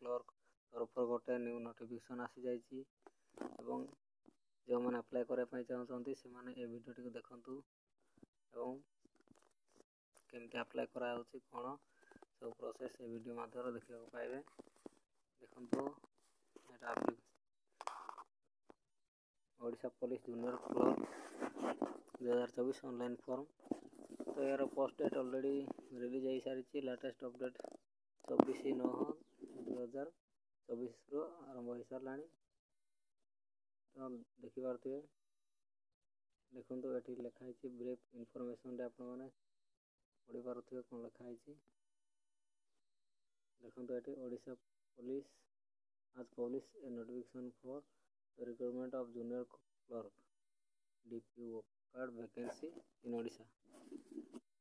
Clerk तरफ गोटे new notification आसी जाइए एवं जो मैंने अप्लाई करने चाहते से मैंने ये वीडियो टी देखु एवं केमती अप्लाई करा कौन सब प्रोसेस ये वीडियो माध्यम देखा पाइबे। देखो Odisha police junior clerk 2024 online form. तो यार पोस्ट डेट ऑलरेडी रिलीज हो सारी लेटेस्ट अपडेट 24/9/2024 रु आरंभ हो सारा। तो देखिपे देखो ये लिखाई ब्रीफ इनफॉरमेशन आपने पढ़ी पारे कौन लिखाई देखो ये ओडिशा पुलिस आज publish a notification for the requirement of junior clerk DPO card vacancy in Odisha.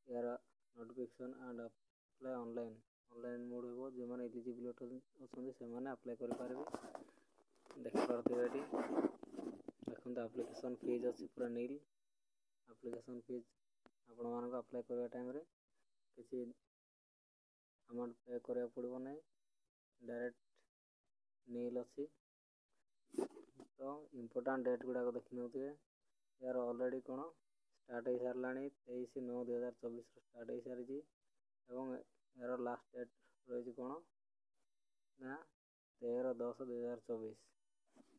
यार notification and apply online mode हो जो मैंने एलिजिबल अच्छा से मैंने अप्लाई करेंगे। देखिपे देखो एप्लिकेशन फीस अच्छी पूरा नील एप्लिकेशन फीस आपण मानक अप्लाई करने टाइम किसी अमाउंट पे करा पड़ो ना डायरेक्ट नील अच्छी। तो इम्पोर्टाट डेट गुड़ाक देखी नौथे यार ऑलरेडी कौन स्टार्ट हो सारा 23/9/2024 स्टार्ट हो सारी यार लास्ट डेट रही कौन ना 13/10/2024।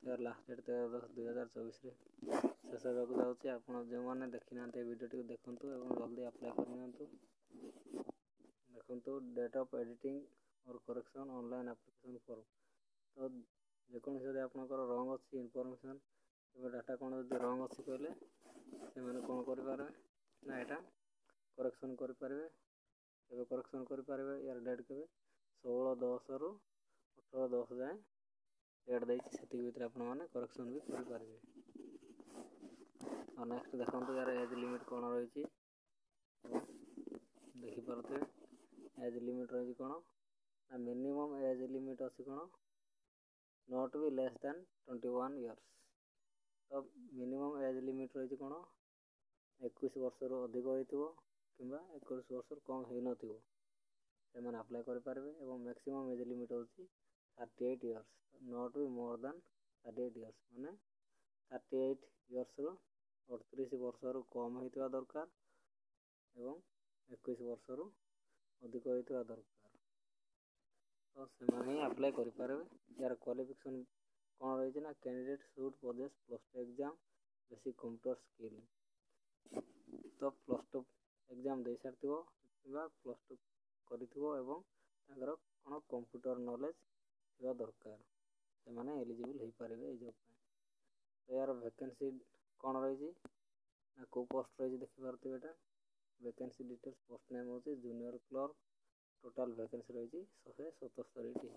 यार लास्ट डेट 13/10/2024 शेष होगा जाऊँगी। आप जो मैंने देखी ना वीडियो टी देखूँ और जल्दी अप्लाई करनी। देखो डेट ऑफ एडिटिंग और करेक्शन ऑनलाइन एप्लिकेशन फॉर्म। तो जेकोसी आपंकर रंग अच्छी इनफॉरमेशन डाटा कौन जो रंग अच्छी कहले से मैंने कौन करें ना यहाँ करेक्शन करेंगे करेक्शन करेंगे। यार डेट के 16/10 रु 18/10 जाए डेट देती भितर आपने करेक्शन भी करेंगे। और नेक्स्ट देखो यार एज लिमिट कौन रही देखिपे एज लिमिट रही कौन ना मिनिमम एज लिमिट अच्छी कौन not be less than 21 years. तो मिनिमम एज लिमिट रही कौन 21 वर्ष रु अधिक हो कि 21 वर्ष कम हो न अप्लाई करेंगे। मैक्सिमम एज लिमिट हूँ 38 years not be more than 38 years माने 38 इयर्स रु 38 वर्ष रु कम होता दरकार एवं 21 वर्ष रु अधिक होता दरकार। तो से अप्लाई करेंगे। यार क्वालिफिकेशन कौन रही ना candidate should possess +2 exam basic computer skill. तो +2 एग्जाम दे सारी कि +2 कौन कंप्यूटर नॉलेज थी दरकार से मैंने एलिजिबल हो पारे जॉब। तो यार वैकेंसी कौन रही ना कौ पोस्ट रही देखिपे यहाँ वैकेंसी डिटेल्स पोस्ट नेम हूँ जूनियर क्लर्क टोटाल वैकेंसी रही 177टी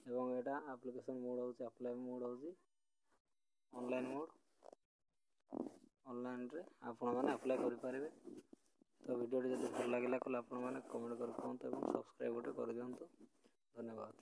एवं यहाँ एप्लिकेशन मोड हूँ अप्लाई मोड हूँ ऑनलाइन मोड ऑनलाइन रे आपण मैंने अप्लाई करेंगे। तो वीडियो जब भल लगे कमेंट कर कहतु और सब्सक्राइब गोटे कर दिंतु। धन्यवाद।